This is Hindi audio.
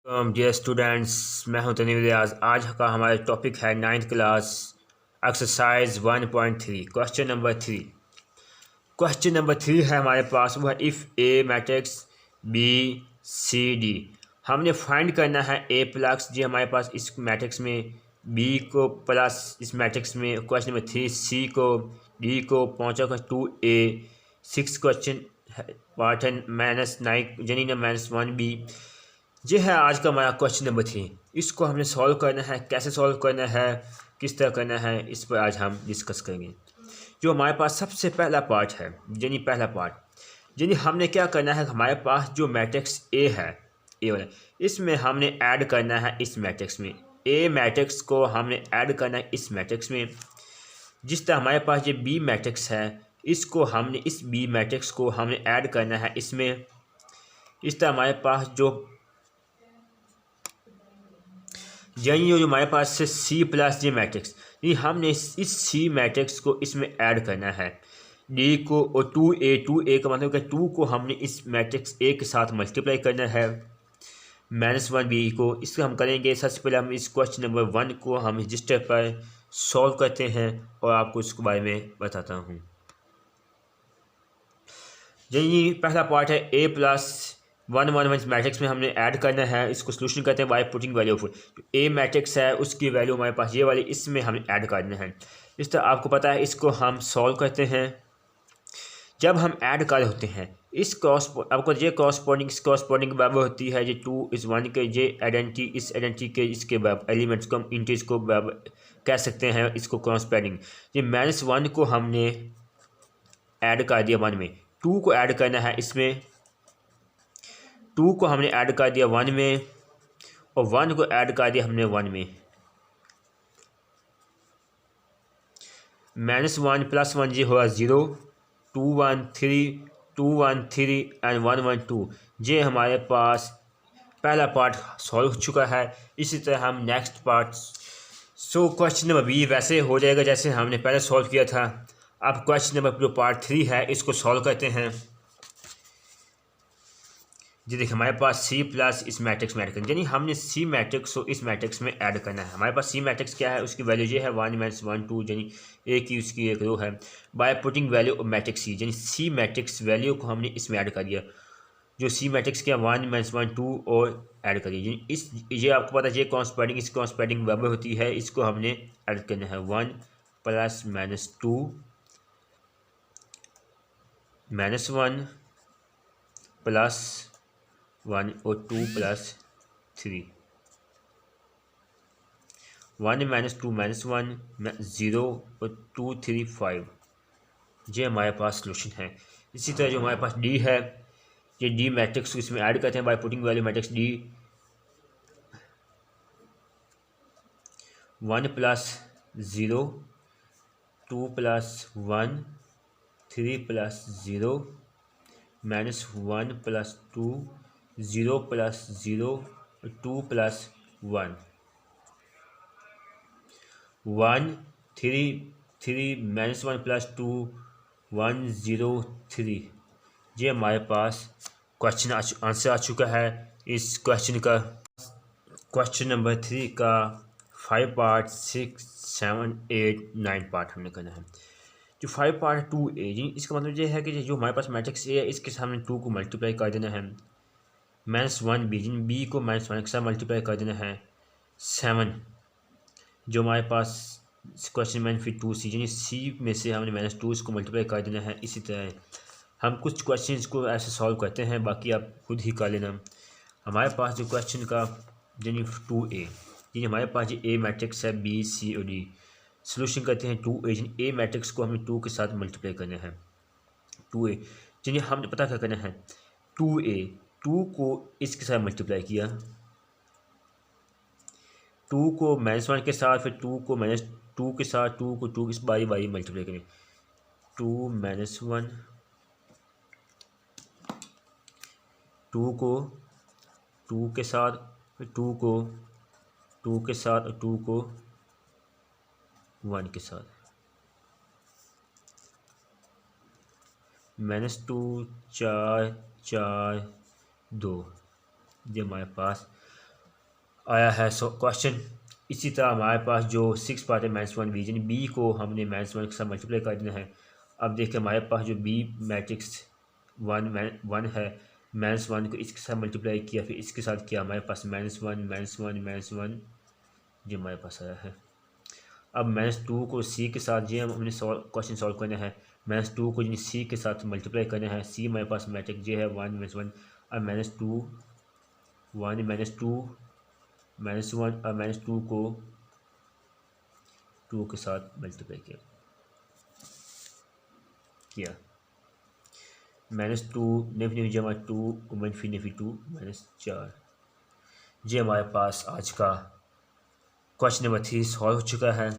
डियर स्टूडेंट्स, मैं हूं तनीम रियाज। आज का हमारा टॉपिक है ninth class exercise 1.3 question number 3 है हमारे पास। वो है if A matrix B C D. हमने फाइंड करना है ए प्लस जी हमारे पास इस मैट्रिक्स में, बी को प्लस इस मैट्रिक्स में, क्वेश्चन नंबर 3 सी को, डी को, पहुँचा का 2 ए, 6 क्वेश्चन पार्ट है -9 यानी ना -1 बी। ये है आज का हमारा क्वेश्चन नंबर 3। इसको हमने सॉल्व करना है, कैसे सॉल्व करना है, किस तरह करना है, इस पर आज हम डिस्कस करेंगे। जो हमारे पास सबसे पहला पार्ट है यानी हमने क्या करना है, हमारे पास जो मैट्रिक्स ए है, ए वाला, इसमें हमने ऐड करना है इस मैट्रिक्स में। ए मैट्रिक्स को हमने ऐड करना है इस मैट्रिक्स में। जिस तरह हमारे पास ये बी मैट्रिक्स है, इसको हमने इस बी मैट्रिक्स को हमने ऐड करना है इसमें। इस तरह हमारे पास जो जो हमारे पास से सी प्लस जे मैट्रिक्स, ये हमने इस सी मैट्रिक्स को इसमें ऐड करना है। डी को और 2 ए का मतलब कि 2 को हमने इस मैट्रिक्स ए के साथ मल्टीप्लाई करना है, -1 बी को। इसको हम करेंगे, सबसे पहले हम इस क्वेश्चन नंबर 1 को हम रजिस्टर पर सॉल्व करते हैं और आपको इसके बारे में बताता हूँ। यही पहला पार्ट है ए प्लस 1 मैट्रिक्स में हमने ऐड करना है। इसको सोल्यूशन करते हैं bye putting value of A matrix है, उसकी वैल्यू हमारे पास ये वाली, इसमें हमें ऐड करना है। इस तरह आपको पता है, इसको हम सॉल्व करते हैं। जब हम ऐड कर होते हैं इस आपको ये कॉरस्पॉन्डिंग बराबर होती है, ये 2 इस 1 के, ये आइडेंटिटी इस आइडेंटिटी के, इसके एलिमेंट्स को हम इंटीज को कह सकते हैं, इसको कॉरस्पॉन्डिंग। ये -1 को हमने ऐड कर दिया 1 में, 2 को ऐड करना है इसमें, 2 को हमने ऐड कर दिया 1 में, और 1 को ऐड कर दिया हमने 1 में। -1 + 1 ये होगा 0, 2 1 3, 2 1 3 एंड 1 1 2। ये हमारे पास पहला पार्ट सॉल्व हो चुका है। इसी तरह हम next part, question number B वैसे हो जाएगा जैसे हमने पहले सॉल्व किया था। अब क्वेश्चन नंबर जो पार्ट 3 है, इसको सॉल्व करते हैं। जी देखिए, हमारे पास सी प्लस इस मैट्रिक्स में ऐड करना, यानी हमने सी मैट्रिक्स को इस मैट्रिक्स में ऐड करना है। हमारे पास सी मैट्रिक्स क्या है, उसकी वैल्यू ये है 1 -1 2, यानी ए की उसकी एक रो है। By putting value of matrix C, यानी सी मैट्रिक्स वैल्यू को हमने इसमें ऐड कर दिया। जो सी मैट्रिक्स क्या 1 -1 2 और ऐड करिए, यानी ये आपको पता है, ये कॉन्स्पेडिंग इस कॉन्स्पेडिंग बराबर होती है, इसको हमने ऐड करना है। 1 + -2 -1 + 1 और 2 + 3, 1 -2 -1 0 और 2 3 5। ये हमारे पास सोल्यूशन है। इसी तरह जो हमारे पास डी है, ये डी मैट्रिक्स इसमें ऐड करते हैं bye putting value matrix D. 1 + 0, 2 + 1, 3 + 0, -1 + 2, 0 + 0, 2 + 1, 1 3 3 -1 + 2 1 0 3। ये हमारे पास क्वेश्चन आंसर आ चुका है इस क्वेश्चन का। क्वेश्चन नंबर 3 का 5 पार्ट 6 7 8 9 पार्ट हमने करना है। जो 5 पार्ट 2a, इसका मतलब ये है कि जो हमारे पास मैट्रिक्स ए है, इसके सामने 2 को मल्टीप्लाई कर देना है। -1b, जिन बी को -1 के साथ मल्टीप्लाई कर देना है। 7 जो हमारे पास क्वेश्चन में फिर 2c, यानी सी में से हमने -2 इसको मल्टीप्लाई कर देना है। इसी तरह हम कुछ क्वेश्चन को ऐसे सॉल्व करते हैं, बाकी आप खुद ही कर लेना। हमारे पास जो क्वेश्चन का यानी 2a, यानी हमारे पास ये ए मैट्रिक्स है, बी सी और डी। सोल्यूशन करते हैं 2a, यानी ए मैट्रिक्स को हमें 2 के साथ मल्टीप्लाई करना है। 2a यानी हमने पता क्या करना है, 2a 2 को इसके साथ मल्टीप्लाई किया, 2 को -1 के साथ, फिर 2 को -2 के साथ, 2 को 2 इस बारी बारी मल्टीप्लाई करें। 2 -1, 2 को 2 के साथ, फिर 2 को 2 के साथ और 2 को 1 के साथ, -2 4 4 2। ये हमारे पास आया है क्वेश्चन। इसी तरह हमारे पास जो 6 पार्ट है -1 बी, यानी बी को हमने -1 के साथ मल्टीप्लाई कर देना है। अब देखिए हमारे पास जो बी मैट्रिक्स वन है, -1 को इसके साथ मल्टीप्लाई किया, फिर इसके साथ किया, हमारे पास -1 जो हमारे पास आया है। अब -2 को सी के साथ जो हमने क्वेश्चन सॉल्व करना है, -2 को यानी सी के साथ मल्टीप्लाई करना है। सी हमारे पास मैट्रिक्स जो है 1 -1। अब -2 1 -1 और -2 को 2 के साथ मल्टीप्लाई किया। -2 नेफी जमा 2 मनफी नेफी 2 -4। ये हमारे पास आज का क्वेश्चन नंबर 3 सॉल्व हो चुका है।